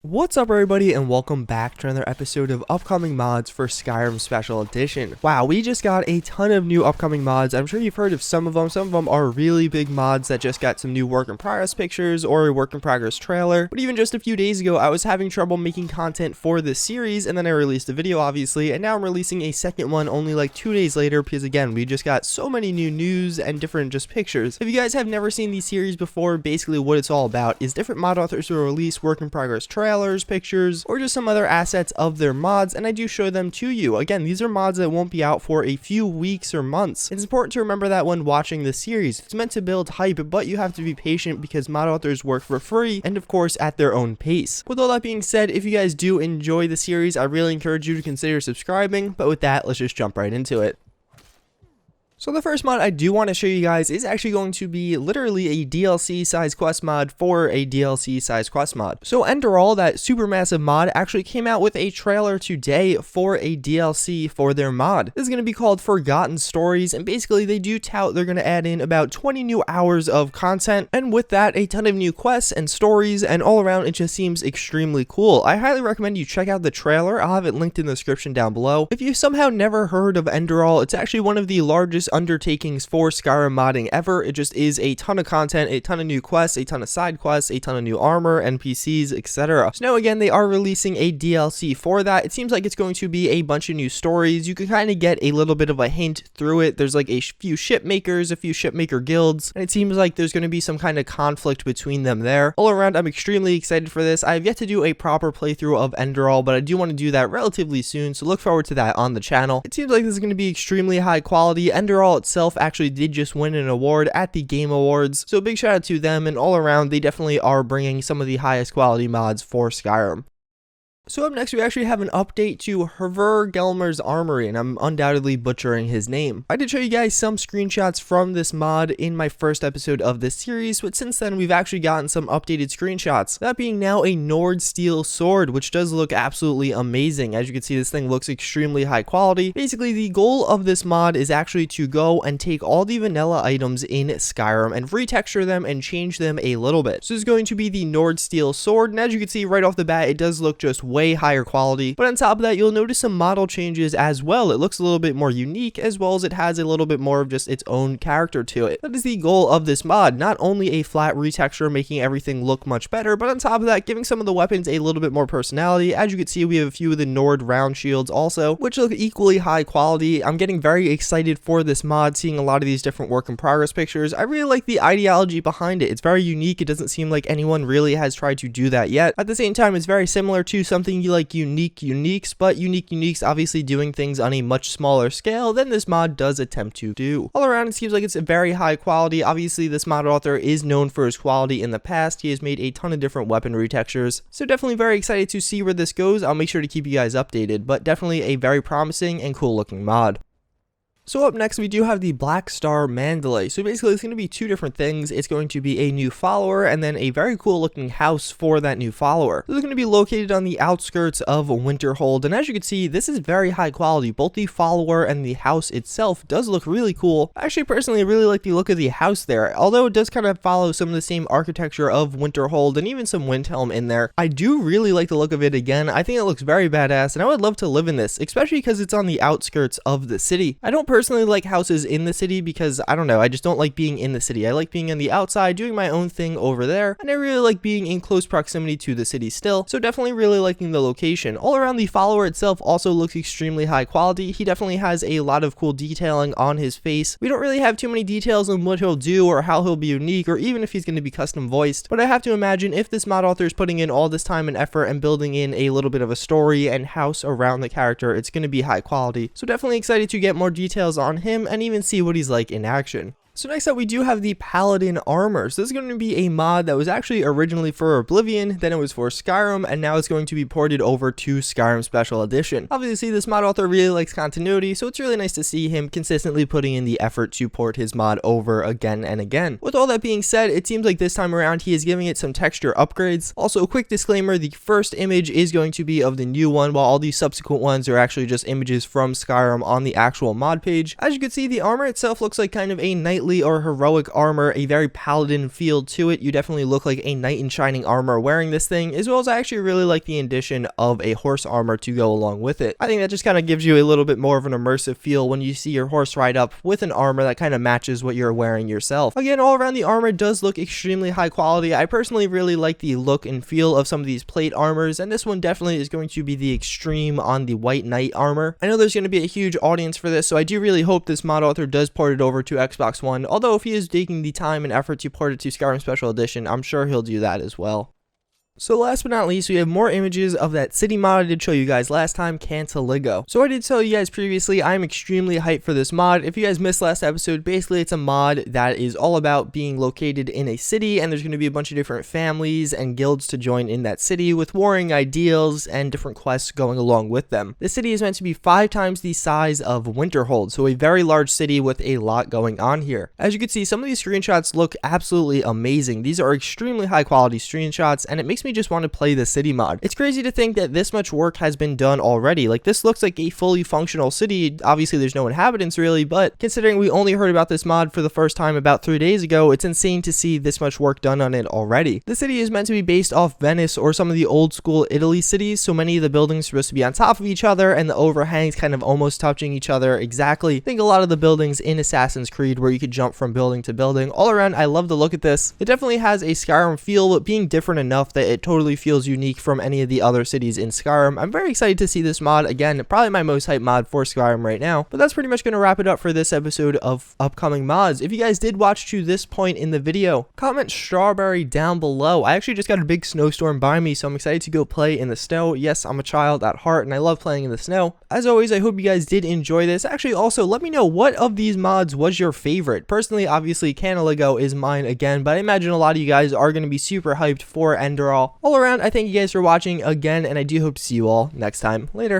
What's up everybody and welcome back to another episode of upcoming mods for Skyrim Special Edition. Wow, we just got a ton of new upcoming mods. I'm sure you've heard of some of them. Some of them are really big mods that just got some new work in progress pictures or a work in progress trailer. But even just a few days ago, I was having trouble making content for this series, and then I released a video obviously, and now I'm releasing a second one only like 2 days later because again, we just got so many new news and different just pictures. If you guys have never seen these series before, basically what it's all about is different mod authors who release work in progress trailers, pictures, or just some other assets of their mods, and I do show them to you. Again, these are mods that won't be out for a few weeks or months. It's important to remember that when watching this series. It's meant to build hype, but you have to be patient because mod authors work for free and of course at their own pace. With all that being said, if you guys do enjoy the series, I really encourage you to consider subscribing, but with that, let's just jump right into it. So the first mod I do want to show you guys is actually going to be literally a DLC size quest mod for a DLC size quest mod. So Enderal, that super massive mod, actually came out with a trailer today for a DLC for their mod. This is going to be called Forgotten Stories, and basically they do tout they're going to add in about 20 new hours of content, and with that a ton of new quests and stories, and all around it just seems extremely cool. I highly recommend you check out the trailer. I'll have it linked in the description down below. If you somehow never heard of Enderal, it's actually one of the largest undertakings for Skyrim modding ever. It just is a ton of content, a ton of new quests, a ton of side quests, a ton of new armor, NPCs, etc. So now again, they are releasing a DLC for that. It seems like it's going to be a bunch of new stories. You can kind of get a little bit of a hint through it. There's like a few ship makers, a few ship maker guilds, and it seems like there's going to be some kind of conflict between them there. All around, I'm extremely excited for this. I have yet to do a proper playthrough of Enderal, but I do want to do that relatively soon, so look forward to that on the channel. It seems like this is going to be extremely high quality. Enderal itself actually did just win an award at the Game Awards, so big shout out to them, and all around they definitely are bringing some of the highest quality mods for Skyrim. So up next, we actually have an update to HVERGELMIR'S Armory, and I'm undoubtedly butchering his name. I did show you guys some screenshots from this mod in my first episode of this series, but since then we've actually gotten some updated screenshots. That being now a Nord steel sword, which does look absolutely amazing. As you can see, this thing looks extremely high quality. Basically, the goal of this mod is actually to go and take all the vanilla items in Skyrim and retexture them and change them a little bit. So this is going to be the Nord steel sword, and as you can see right off the bat, it does look just way higher quality, but on top of that you'll notice some model changes as well. It looks a little bit more unique, as well as it has a little bit more of just its own character to it. That is the goal of this mod, not only a flat retexture making everything look much better, but on top of that giving some of the weapons a little bit more personality. As you can see, we have a few of the Nord round shields also, which look equally high quality. I'm getting very excited for this mod, seeing a lot of these different work in progress pictures. I really like the ideology behind it. It's very unique. It doesn't seem like anyone really has tried to do that yet. At the same time, it's very similar to something you like unique uniques, but unique uniques obviously doing things on a much smaller scale than this mod does attempt to do. All around, it seems like it's a very high quality. Obviously, this mod author is known for his quality in the past. He has made a ton of different weapon retextures, so definitely very excited to see where this goes. I'll make sure to keep you guys updated, but definitely a very promising and cool looking mod. So up next, we do have the BlackStar Mandalay. So basically, it's going to be two different things. It's going to be a new follower and then a very cool looking house for that new follower. This is going to be located on the outskirts of Winterhold, and as you can see, this is very high quality. Both the follower and the house itself does look really cool. Actually, personally, I really like the look of the house there, although it does kind of follow some of the same architecture of Winterhold and even some Windhelm in there. I do really like the look of it again. I think it looks very badass, and I would love to live in this, especially because it's on the outskirts of the city. I don't personally like houses in the city because I don't know, I just don't like being in the city. I like being on the outside doing my own thing over there, and I really like being in close proximity to the city still, so definitely really liking the location. All around, the follower itself also looks extremely high quality. He definitely has a lot of cool detailing on his face. We don't really have too many details on what he'll do or how he'll be unique or even if he's going to be custom voiced, but I have to imagine if this mod author is putting in all this time and effort and building in a little bit of a story and house around the character, it's going to be high quality. So definitely excited to get more details on him and even see what he's like in action. So next up, we do have the Paladin armor. So this is going to be a mod that was actually originally for Oblivion, then it was for Skyrim, and now it's going to be ported over to Skyrim Special Edition. Obviously, this mod author really likes continuity, so it's really nice to see him consistently putting in the effort to port his mod over again and again. With all that being said, it seems like this time around he is giving it some texture upgrades. Also, a quick disclaimer, the first image is going to be of the new one, while all these subsequent ones are actually just images from Skyrim on the actual mod page. As you can see, the armor itself looks like kind of a knightly knightly or heroic armor, a very paladin feel to it. You definitely look like a knight in shining armor wearing this thing, as well as I actually really like the addition of a horse armor to go along with it. I think that just kind of gives you a little bit more of an immersive feel when you see your horse ride up with an armor that kind of matches what you're wearing yourself. Again, all around the armor does look extremely high quality. I personally really like the look and feel of some of these plate armors, and this one definitely is going to be the extreme on the white knight armor. I know there's going to be a huge audience for this, so I do really hope this mod author does port it over to Xbox One, although if he is taking the time and effort to port it to Skyrim Special Edition, I'm sure he'll do that as well. So last but not least, we have more images of that city mod I did show you guys last time, Cantiligo. So I did tell you guys previously, I'm extremely hyped for this mod. If you guys missed last episode, basically it's a mod that is all about being located in a city, and there's going to be a bunch of different families and guilds to join in that city with warring ideals and different quests going along with them. The city is meant to be 5 times the size of Winterhold, so a very large city with a lot going on here. As you can see, some of these screenshots look absolutely amazing. These are extremely high quality screenshots, and it makes me just want to play the city mod. It's crazy to think that this much work has been done already. Like, this looks like a fully functional city. Obviously there's no inhabitants really, but considering we only heard about this mod for the first time about 3 days ago, it's insane to see this much work done on it already. The city is meant to be based off Venice or some of the old school Italy cities, so many of the buildings are supposed to be on top of each other and the overhangs kind of almost touching each other exactly. I think a lot of the buildings in Assassin's Creed where you could jump from building to building. All around, I love the look at this. It definitely has a Skyrim feel, but being different enough that it totally feels unique from any of the other cities in Skyrim. I'm very excited to see this mod. Again, probably my most hyped mod for Skyrim right now. But that's pretty much going to wrap it up for this episode of upcoming mods. If you guys did watch to this point in the video, comment strawberry down below. I actually just got a big snowstorm by me, so I'm excited to go play in the snow. Yes, I'm a child at heart and I love playing in the snow. As always, I hope you guys did enjoy this. Actually, also let me know what of these mods was your favorite. Personally, obviously Cantiligo is mine again, but I imagine a lot of you guys are going to be super hyped for Enderal. All around, I thank you guys for watching again, and I do hope to see you all next time. Later.